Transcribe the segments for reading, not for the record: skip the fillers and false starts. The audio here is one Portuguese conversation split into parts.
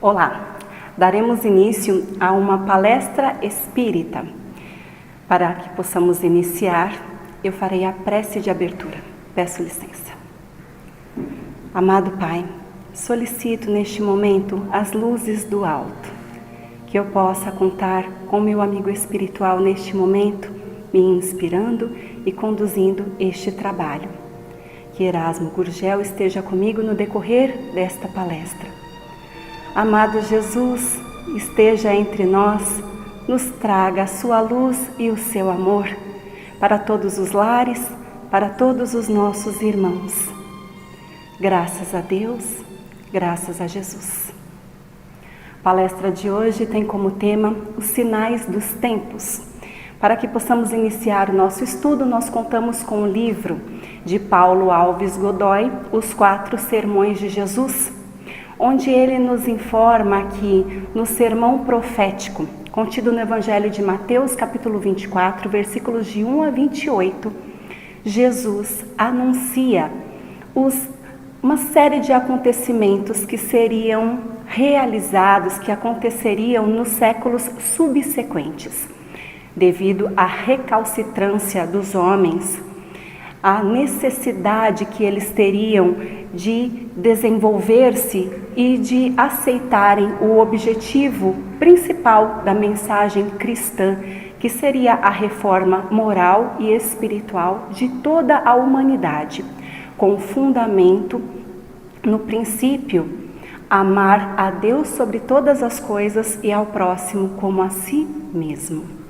Olá, daremos início a uma palestra espírita. Para que possamos iniciar, eu farei a prece de abertura. Peço licença. Amado Pai, solicito neste momento as luzes do alto, que eu possa contar com meu amigo espiritual neste momento, me inspirando e conduzindo este trabalho. Que Erasmo Gurgel esteja comigo no decorrer desta palestra. Amado Jesus, esteja entre nós, nos traga a sua luz e o seu amor para todos os lares, para todos os nossos irmãos. Graças a Deus, graças a Jesus. A palestra de hoje tem como tema os sinais dos tempos. Para que possamos iniciar o nosso estudo, nós contamos com o livro de Paulo Alves Godoy, Os 4 Sermões de Jesus, onde ele nos informa que no sermão profético, contido no Evangelho de Mateus, capítulo 24, versículos de 1 a 28, Jesus anuncia uma série de acontecimentos que seriam realizados, que aconteceriam nos séculos subsequentes, devido à recalcitrância dos homens, a necessidade que eles teriam de desenvolver-se e de aceitarem o objetivo principal da mensagem cristã, que seria a reforma moral e espiritual de toda a humanidade, com fundamento no princípio: amar a Deus sobre todas as coisas e ao próximo como a si mesmo.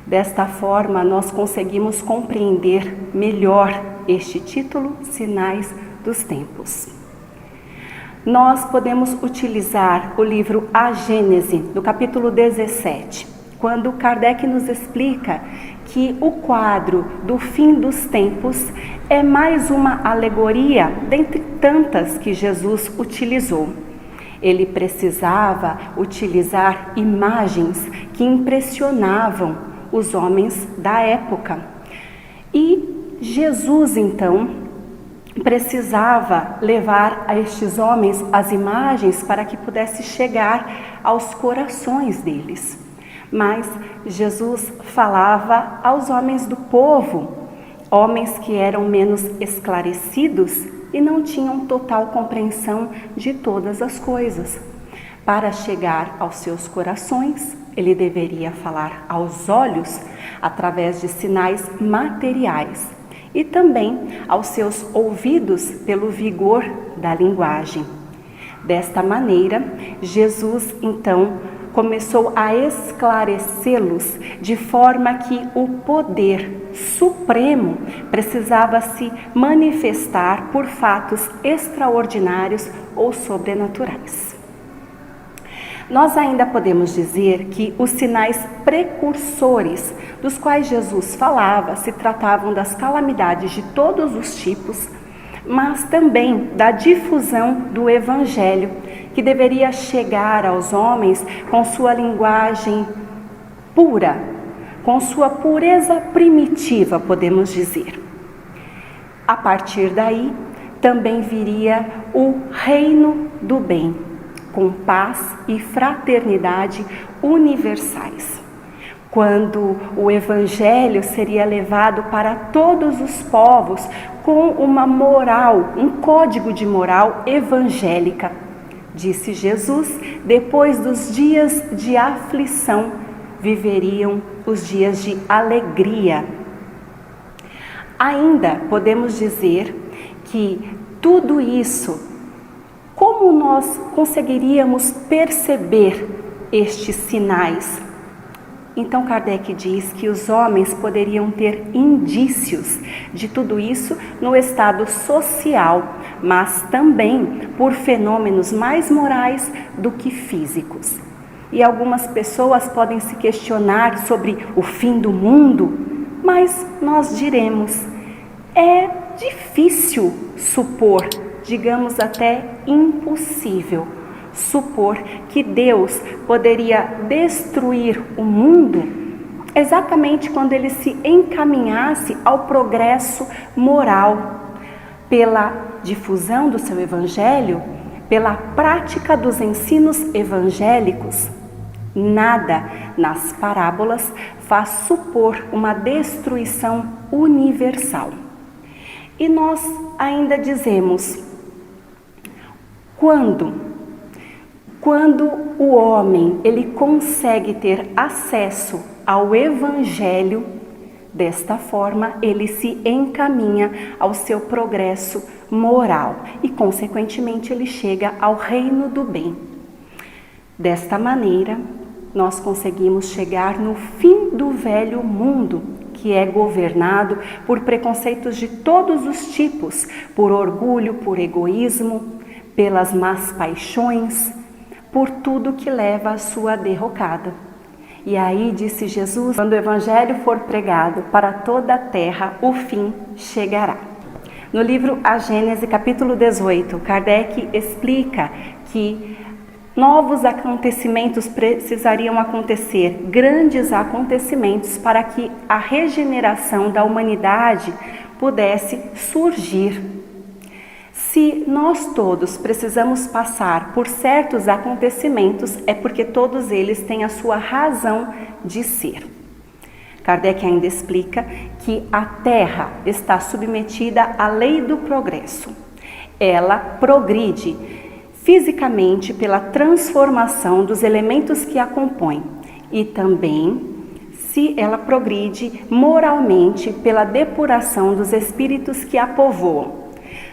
Desta forma, nós conseguimos compreender melhor este título, Sinais dos Tempos. Nós podemos utilizar o livro A Gênese, do capítulo 17, quando Kardec nos explica que o quadro do fim dos tempos é mais uma alegoria dentre tantas que Jesus utilizou. Ele precisava utilizar imagens que impressionavam os homens da época. E Jesus, então, precisava levar a estes homens as imagens para que pudesse chegar aos corações deles. Mas Jesus falava aos homens do povo, homens que eram menos esclarecidos e não tinham total compreensão de todas as coisas. Para chegar aos seus corações, ele deveria falar aos olhos através de sinais materiais e também aos seus ouvidos pelo vigor da linguagem. Desta maneira, Jesus então começou a esclarecê-los de forma que o poder supremo precisava se manifestar por fatos extraordinários ou sobrenaturais. Nós ainda podemos dizer que os sinais precursores dos quais Jesus falava se tratavam das calamidades de todos os tipos, mas também da difusão do Evangelho, que deveria chegar aos homens com sua linguagem pura, com sua pureza primitiva, podemos dizer. A partir daí, também viria o reino do bem, com paz e fraternidade universais. Quando o Evangelho seria levado para todos os povos com uma moral, um código de moral evangélica. Disse Jesus, depois dos dias de aflição, viveriam os dias de alegria. Ainda podemos dizer que tudo isso, como nós conseguiríamos perceber estes sinais? Então Kardec diz que os homens poderiam ter indícios de tudo isso no estado social, mas também por fenômenos mais morais do que físicos. E algumas pessoas podem se questionar sobre o fim do mundo, mas nós diremos, é difícil supor, digamos até impossível, supor que Deus poderia destruir o mundo exatamente quando ele se encaminhasse ao progresso moral. Pela difusão do seu evangelho, pela prática dos ensinos evangélicos, nada nas parábolas faz supor uma destruição universal. E nós ainda dizemos, quando o homem ele consegue ter acesso ao Evangelho, desta forma ele se encaminha ao seu progresso moral e, consequentemente, ele chega ao reino do bem. Desta maneira, nós conseguimos chegar no fim do velho mundo, que é governado por preconceitos de todos os tipos, por orgulho, por egoísmo, pelas más paixões, por tudo que leva à sua derrocada. E aí disse Jesus, quando o Evangelho for pregado para toda a terra, o fim chegará. No livro A Gênese, capítulo 18, Kardec explica que novos acontecimentos precisariam acontecer, grandes acontecimentos, para que a regeneração da humanidade pudesse surgir. Se nós todos precisamos passar por certos acontecimentos, é porque todos eles têm a sua razão de ser. Kardec ainda explica que a Terra está submetida à lei do progresso. Ela progride fisicamente pela transformação dos elementos que a compõem e também se ela progride moralmente pela depuração dos espíritos que a povoam.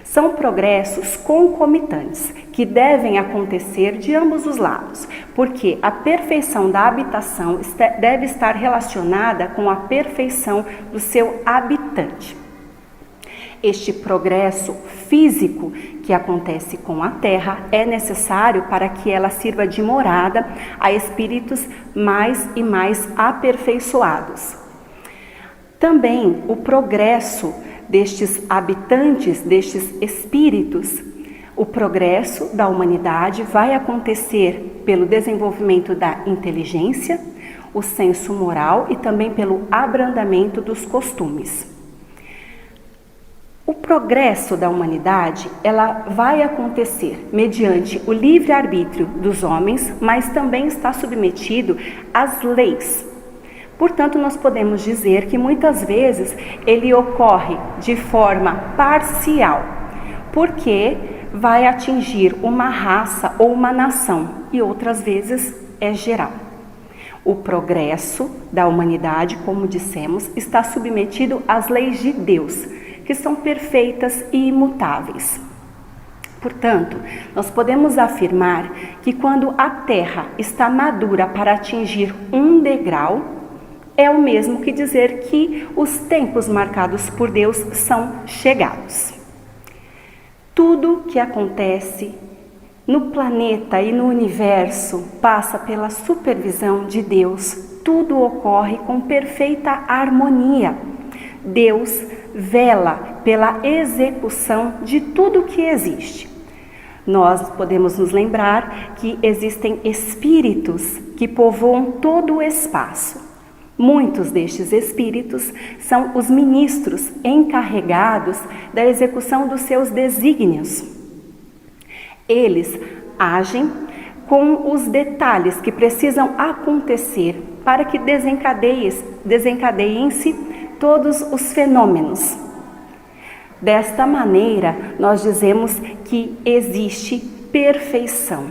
São progressos concomitantes que devem acontecer de ambos os lados, porque a perfeição da habitação deve estar relacionada com a perfeição do seu habitante. Este progresso físico que acontece com a Terra é necessário para que ela sirva de morada a espíritos mais e mais aperfeiçoados. Também o progresso destes habitantes, destes espíritos, o progresso da humanidade vai acontecer pelo desenvolvimento da inteligência, o senso moral e também pelo abrandamento dos costumes. O progresso da humanidade, ela vai acontecer mediante o livre-arbítrio dos homens, mas também está submetido às leis. Portanto, nós podemos dizer que muitas vezes ele ocorre de forma parcial, porque vai atingir uma raça ou uma nação, e outras vezes é geral. O progresso da humanidade, como dissemos, está submetido às leis de Deus, que são perfeitas e imutáveis. Portanto, nós podemos afirmar que quando a Terra está madura para atingir um degrau, é o mesmo que dizer que os tempos marcados por Deus são chegados. Tudo que acontece no planeta e no universo passa pela supervisão de Deus. Tudo ocorre com perfeita harmonia. Deus vela pela execução de tudo que existe. Nós podemos nos lembrar que existem espíritos que povoam todo o espaço. Muitos destes espíritos são os ministros encarregados da execução dos seus desígnios. Eles agem com os detalhes que precisam acontecer para que desencadeiem-se todos os fenômenos. Desta maneira, nós dizemos que existe perfeição.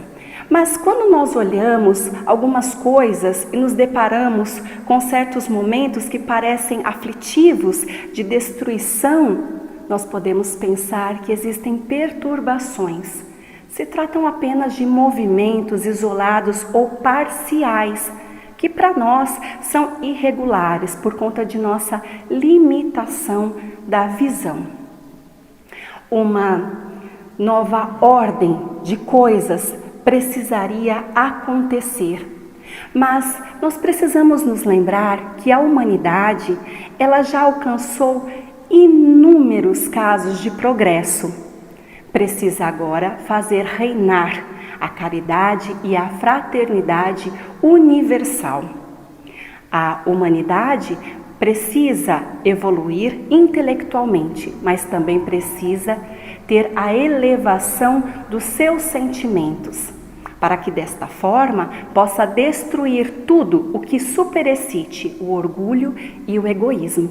Mas quando nós olhamos algumas coisas e nos deparamos com certos momentos que parecem aflitivos, de destruição, nós podemos pensar que existem perturbações. Se tratam apenas de movimentos isolados ou parciais, que para nós são irregulares por conta de nossa limitação da visão. Uma nova ordem de coisas precisaria acontecer. Mas nós precisamos nos lembrar que a humanidade, ela já alcançou inúmeros casos de progresso. Precisa agora fazer reinar a caridade e a fraternidade universal. A humanidade precisa evoluir intelectualmente, mas também precisa ter a elevação dos seus sentimentos, para que desta forma possa destruir tudo o que superexcite o orgulho e o egoísmo.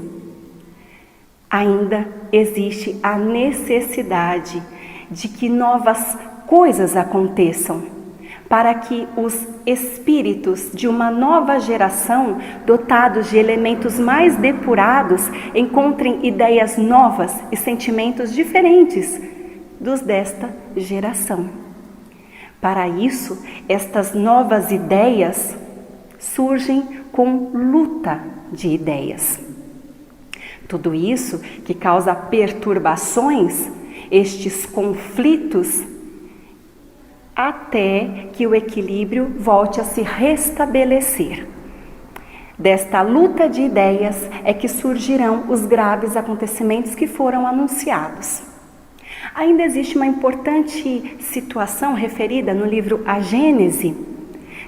Ainda existe a necessidade de que novas coisas aconteçam, para que os espíritos de uma nova geração, dotados de elementos mais depurados, encontrem ideias novas e sentimentos diferentes dos desta geração. Para isso, estas novas ideias surgem com luta de ideias. Tudo isso que causa perturbações, estes conflitos, até que o equilíbrio volte a se restabelecer. Desta luta de ideias é que surgirão os graves acontecimentos que foram anunciados. Ainda existe uma importante situação referida no livro A Gênese,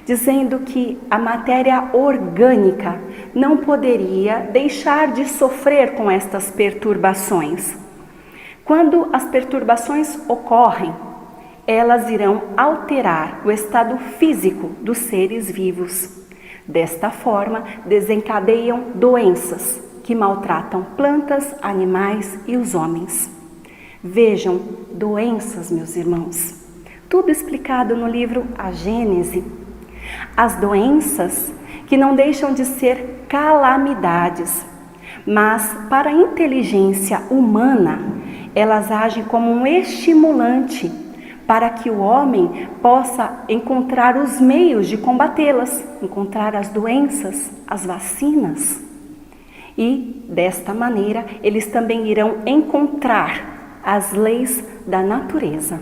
dizendo que a matéria orgânica não poderia deixar de sofrer com estas perturbações. Quando as perturbações ocorrem, elas irão alterar o estado físico dos seres vivos. Desta forma, desencadeiam doenças que maltratam plantas, animais e os homens. Vejam, doenças, meus irmãos. Tudo explicado no livro A Gênese. As doenças que não deixam de ser calamidades, mas para a inteligência humana, elas agem como um estimulante para que o homem possa encontrar os meios de combatê-las, encontrar as doenças, as vacinas. E, desta maneira, eles também irão encontrar as leis da natureza.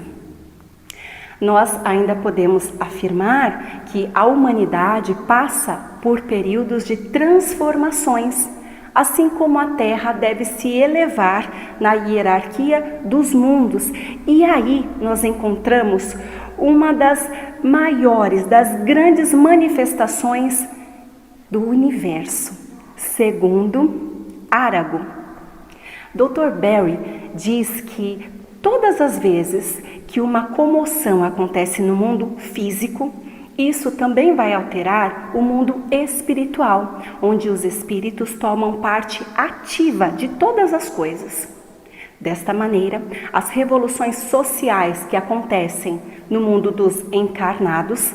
Nós ainda podemos afirmar que a humanidade passa por períodos de transformações, assim como a Terra deve se elevar na hierarquia dos mundos. E aí nós encontramos uma das maiores, das grandes manifestações do universo, segundo Arago. Dr. Berry diz que todas as vezes que uma comoção acontece no mundo físico, isso também vai alterar o mundo espiritual, onde os espíritos tomam parte ativa de todas as coisas. Desta maneira, as revoluções sociais que acontecem no mundo dos encarnados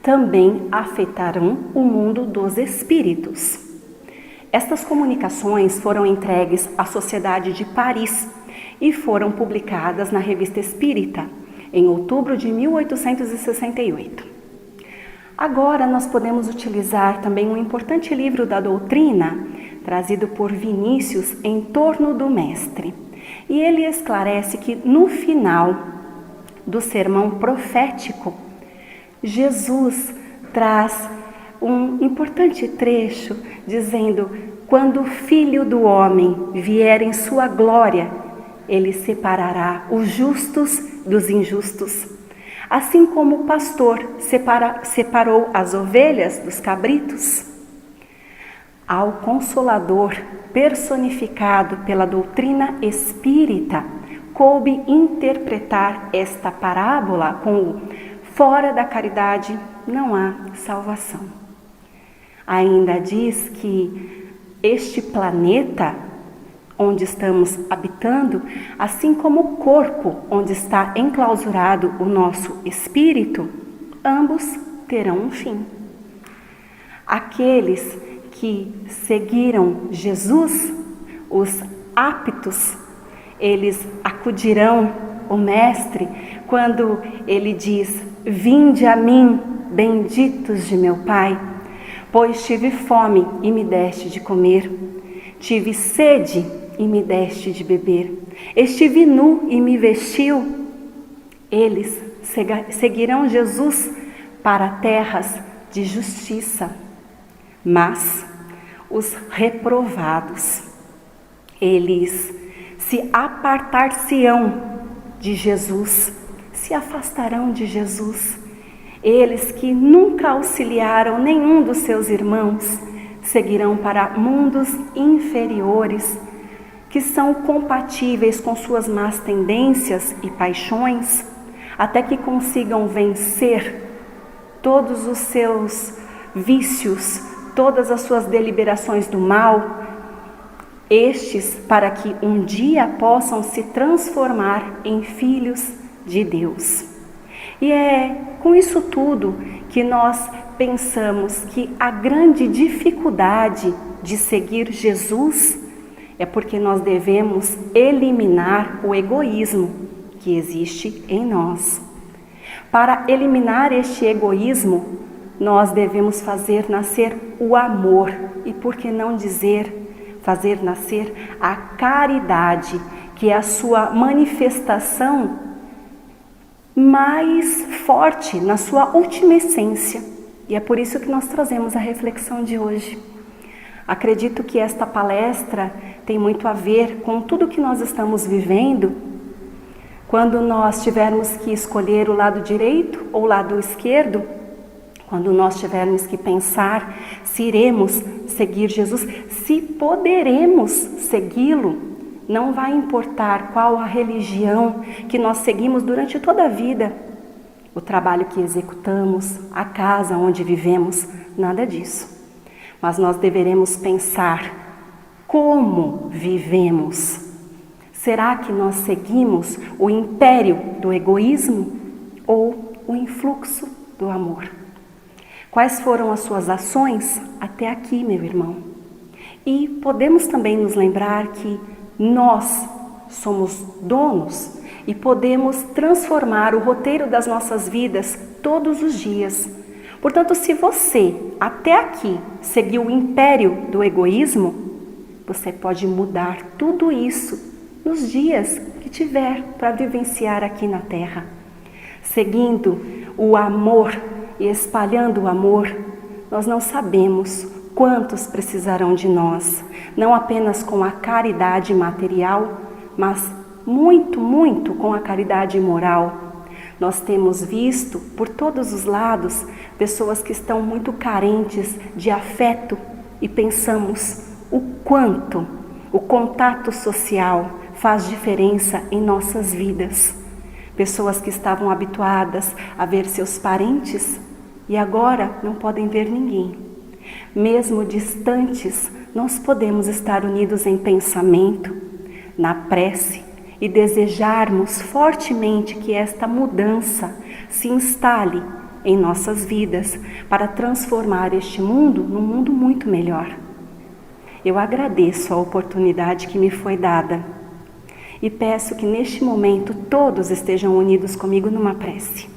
também afetarão o mundo dos espíritos. Estas comunicações foram entregues à Sociedade de Paris e foram publicadas na Revista Espírita em outubro de 1868. Agora nós podemos utilizar também um importante livro da doutrina, trazido por Vinícius em torno do Mestre. E ele esclarece que no final do sermão profético, Jesus traz um importante trecho dizendo: quando o Filho do Homem vier em sua glória, ele separará os justos dos injustos. Assim como o pastor separou as ovelhas dos cabritos. Ao Consolador, personificado pela doutrina espírita, coube interpretar esta parábola com o fora da caridade não há salvação. Ainda diz que este planeta onde estamos habitando, assim como o corpo onde está enclausurado o nosso espírito, ambos terão um fim. Aqueles que seguiram Jesus, os aptos, eles acudirão ao Mestre quando ele diz: vinde a mim, benditos de meu Pai, pois tive fome e me deste de comer, tive sede e me deste de beber, estive nu e me vestiu. Eles seguirão Jesus para terras de justiça, mas os reprovados, eles se apartar-se-ão de Jesus, se afastarão de Jesus. Eles que nunca auxiliaram nenhum dos seus irmãos, seguirão para mundos inferiores, que são compatíveis com suas más tendências e paixões, até que consigam vencer todos os seus vícios, todas as suas deliberações do mal, estes para que um dia possam se transformar em filhos de Deus. E é com isso tudo que nós pensamos que a grande dificuldade de seguir Jesus é porque nós devemos eliminar o egoísmo que existe em nós. Para eliminar este egoísmo, nós devemos fazer nascer o amor e, por que não dizer, fazer nascer a caridade, que é a sua manifestação mais forte na sua última essência. E é por isso que nós trazemos a reflexão de hoje. Acredito que esta palestra tem muito a ver com tudo que nós estamos vivendo. Quando nós tivermos que escolher o lado direito ou o lado esquerdo, quando nós tivermos que pensar se iremos seguir Jesus, se poderemos segui-lo, não vai importar qual a religião que nós seguimos durante toda a vida, o trabalho que executamos, a casa onde vivemos, nada disso. Mas nós deveremos pensar como vivemos. Será que nós seguimos o império do egoísmo ou o influxo do amor? Quais foram as suas ações até aqui, meu irmão? E podemos também nos lembrar que nós somos donos e podemos transformar o roteiro das nossas vidas todos os dias. Portanto, se você até aqui seguiu o império do egoísmo, você pode mudar tudo isso nos dias que tiver para vivenciar aqui na Terra. Seguindo o amor e espalhando o amor, nós não sabemos quantos precisarão de nós, não apenas com a caridade material, mas muito, muito com a caridade moral. Nós temos visto por todos os lados pessoas que estão muito carentes de afeto e pensamos o quanto o contato social faz diferença em nossas vidas. Pessoas que estavam habituadas a ver seus parentes e agora não podem ver ninguém. Mesmo distantes, nós podemos estar unidos em pensamento, na prece e desejarmos fortemente que esta mudança se instale em nossas vidas para transformar este mundo num mundo muito melhor. Eu agradeço a oportunidade que me foi dada e peço que neste momento todos estejam unidos comigo numa prece.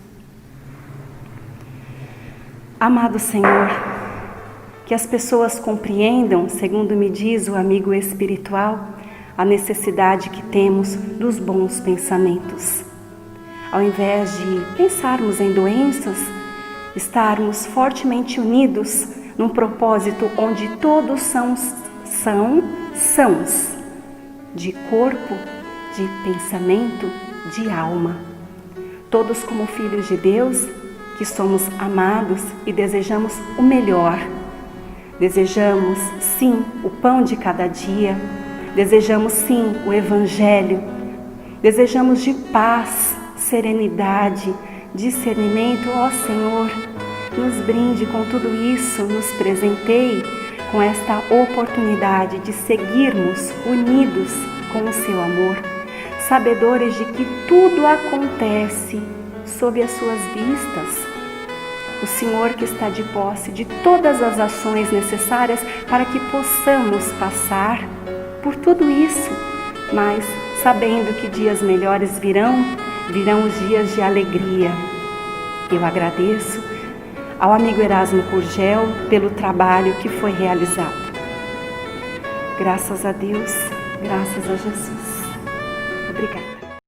Amado Senhor, que as pessoas compreendam, segundo me diz o amigo espiritual, a necessidade que temos dos bons pensamentos. Ao invés de pensarmos em doenças, estarmos fortemente unidos num propósito onde todos são sãos, de corpo, de pensamento, de alma. Todos como filhos de Deus, que somos amados e desejamos o melhor. Desejamos, sim, o pão de cada dia. Desejamos, sim, o Evangelho. Desejamos de paz, serenidade, discernimento. Ó Senhor, nos brinde com tudo isso, nos presenteie com esta oportunidade de seguirmos unidos com o seu amor, sabedores de que tudo acontece sob as suas vistas. O Senhor que está de posse de todas as ações necessárias para que possamos passar por tudo isso, mas sabendo que dias melhores virão os dias de alegria. Eu agradeço ao amigo Erasmo Gurgel pelo trabalho que foi realizado. Graças a Deus, graças a Jesus.